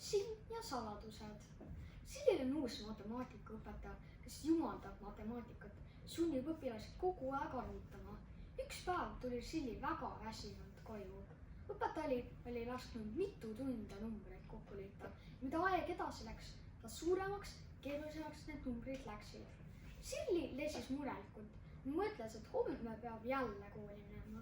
Sild ja saladused. Sillil on uus matemaatikaõpetaja, kes jumaldab matemaatikat, sunnib õpilased kogu aeg arvutama. Üks päev tuli Sillil väga väsinud koju. Õpetaja oli lasknud mitu tunda numbreid kokku liita. Mida aeg edasi läks, ta suuremaks, keerulisemaks need numbrid läksid. Silli lesis murelikult. Mõtles, et homme peab jälle kooli minema.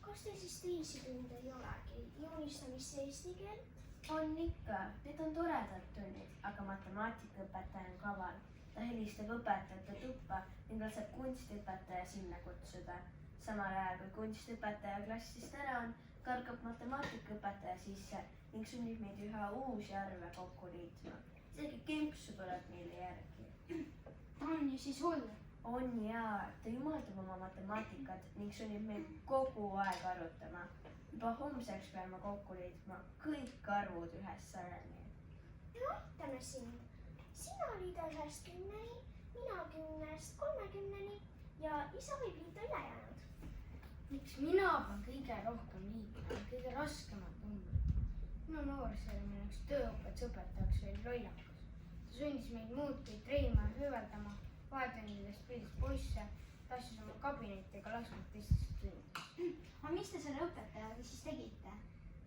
Kas teil siis teisi tunde ei olegi? Joonistamist eesti keelt? On ikka, need on toredad tunnid, aga matemaatikaõpetaja on kaval. Ta helistab õpetajate tuppa ning laseb kunstiõpetaja sinna kutsuda. Samal ajal, kui kunstiõpetaja klassist ära on, kargab matemaatikaõpetaja sisse ning sunnib meid üha uusi arve kokku liitma. Isegi kempsu tuleb meile järgi. Ta on ju siis hull. On jaa, ta jumaldab oma matemaatikat ning sunnib meid kogu aeg arutama. Juba homseks peame kokku liitma kõik arvud ühest 100-ni. No, aitame sind. Sina liida 1-10-ni, mina 10-st 30-ni ja isa võib liita ülejäänud. Miks mina pean kõige rohkem liitma, kõige raskemad numbrid? Minu noorsel mineks tööõpetusõpetajaks oli lollakas. Ta sundis meid muudki treima ja hüveldama, vahetundidest pildis poisse, tassis oma kabinetti ega lasknud teistest tundi. Aga mis te selle õpetajaga siis tegite?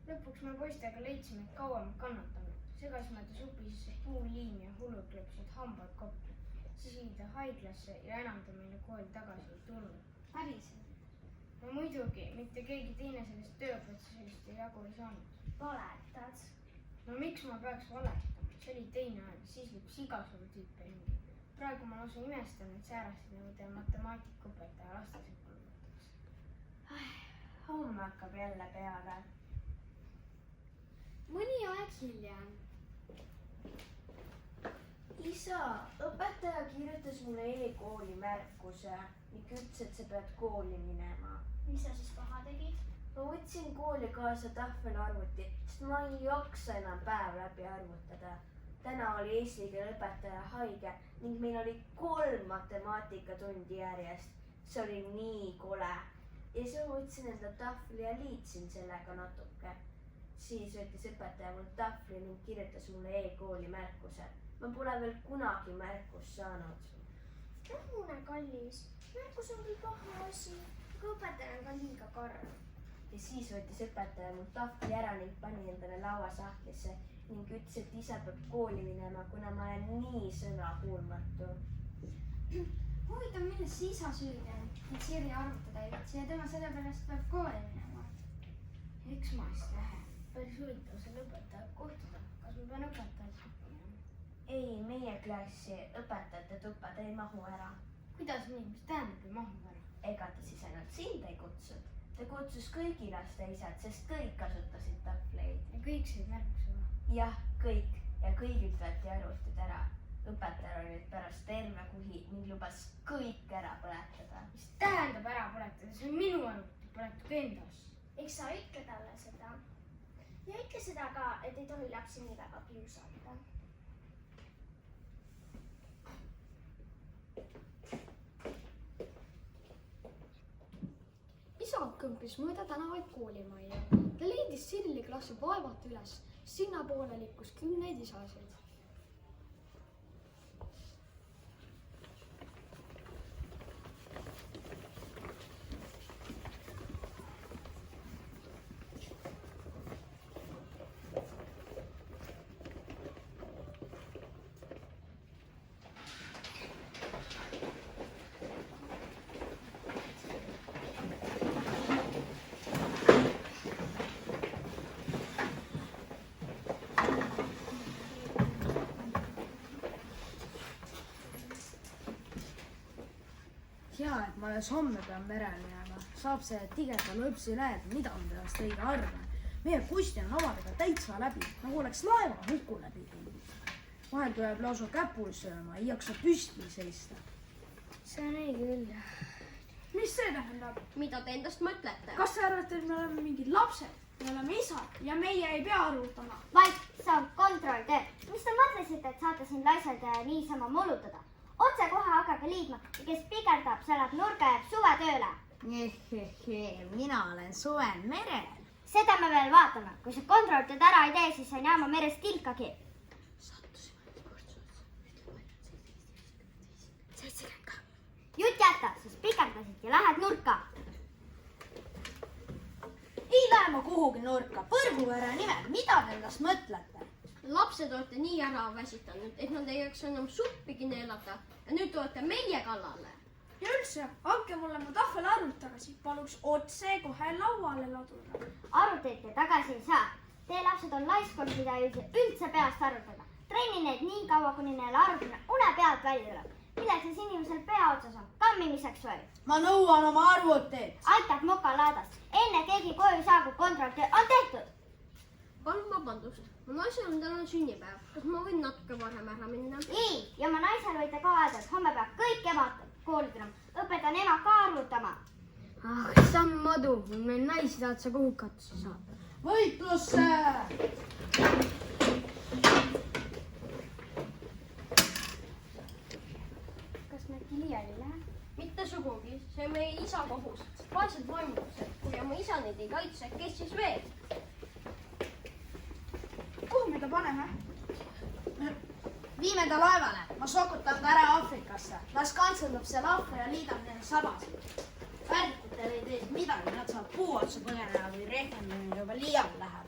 Lõpuks me poistega leidsime, et kaua me kannatame. Segasime ta supi sisse puuliimi ja hullud klõpsid hambad kokku. Siis viidi ta haiglasse ja enam ta meile kooli tagasi ei tulnud. Päriselt? No muidugi, mitte keegi teine sellest tööõpetusest ei jagu ei saanud. Valetad? No miks ma peaks valetama? See oli teine aeg, siis lips igasugu tüüpe ringi. Praegu ma lausa imestan, et säärased nagu teie matemaatikaõpetaja lastased võtaks. Homme hakkab jälle peale. Mõni aeg hiljem. Isa, õpetaja kirjutas mulle e-kooli märkuse ning ütles, et sa pead kooli minema. Mis sa siis paha tegid? Ma võtsin kooli kaasa tahvelarvuti, sest ma ei jaksa enam päev läbi arvutada. Täna oli eesti keele õpetaja haige ning meil oli 3 matemaatikatundi järjest. See oli nii kole. Ja siis ma võtsin enda tahvli ja liitsin sellega natuke. Siis võttis õpetaja mul tahvli ning kirjutas mulle e-kooli märkuse. Ma pole veel kunagi märkust saanud. Rahune kallis, märkus on küll paha asi, aga õpetaja on ka liiga karm. Ja siis võttis õpetaja mul tahvli ära ning pani endale lauasahtlisse ning ütles, et isa peab kooli minema, kuna ma olen nii sõnakuulmatu. Huvitav, milles see isa süüdi on, et Siri arvutada ei võtsi ja tema sellepärast peab kooli minema. Eks ma siis lähe. Päris huvitav selle õpetaja kohtuda. Kas ma pean õpetajat tuppa minema? Ei, meie klassi õpetajate tuppa ta ei mahu ära. Kuidas nii, mis tähendab ei mahu ära? Ega ta siis ainult sind ei kutsunud. Ta kutsus kõigi laste isad, sest kõik kasutasid tahvleid. Ja kõik said märkuse või? Jah, kõik. Ja kõigilt võeti arvutid ära. Õpetaja oli nüüd pärast terve kuhi ning lubas kõik ära põletada. Mis tähendab ära põletada? See on minu arvuti, põletage endas. Eks sa ütle talle seda. Ja ütle seda ka, et ei tohi lapsi nii väga kiusata. Isa kõmpis mööda tänavaid koolimajja. Ta leidis Silli klassi vaevalt üles. Sinna poole liikus 10 isasid. Hea, et ma alles homme pean merele minema. Saab see tigeda lõpsi näed, mida ma temast õige arvan. Meie kusti on avadega täitsa läbi, nagu oleks laeva huku läbi tulnud. Vahel tuleb lausa käpul sööma, ei jaksa püsti seista. See on õige küll. Mis see tähendab? Mida te endast mõtlete? Kas te arvate, et me oleme mingid lapsed? Me oleme isad ja meie ei pea arvutama. Vaid, sa kontroll teeb. Mis te mõtlesite, et saate siin laisad niisama molutada? Otse kohe hakake liidma ja kes pigerdab, see läheb nurga ja jääb suve tööle. Mina olen suvel merel. seda me veel vaatame. Kui sa kontrollid ära ei tee, siis on jääma merest tilkagi. Jutt jäta, siis pikendasid ja lähed nurka. ei lähe ma kuhugi nurka, Põrguvere nimel, mida te endast mõtlete? Lapsed olete nii ära väsitanud, et nad ei jaksa enam suppigi neelata ja nüüd tulete meie kallale. ja üldse, andke mulle mu tahvelarvut tagasi, paluks otsekohe lauale laduda. Arvuteid tagasi ei saa. Teie lapsed on laiskond, mida ei üldse peast arvutada. Trenni neid nii kaua, kuni neile arvutamine une pealt välja tuleb. Milleks siis inimesel pea otsas on? Kammimiseks või? ma nõuan oma arvuteid. Aitab moka laadast. Enne keegi koju saabub, kontrolltöö on tehtud. Palun vabandust, mu naisel on täna sünnipäev. Kas ma võin natuke varem ära minna? Ei, ja oma naisel võite ka öelda, et homme peab kõik emad kooli tulema. Õpetan ema ka arvutama. ah, samm madu, meil naisi tahad sa kuhu katse saada. võitlusse! Kas me Kiliani läheme? Mitte sugugi, see on meie isa kohus. Vaesed vaimulased, kui oma isa neid ei kaitse, kes siis veel? kuhu me ta paneme? viime ta laevale, ma sokutan ta ära Aafrikasse. las kantsendab seal ahve ja liidab neile sabasid. värdikutel ei tee midagi, nad saavad puu otsa põgeneda, kui rehkendamine juba liiale läheb.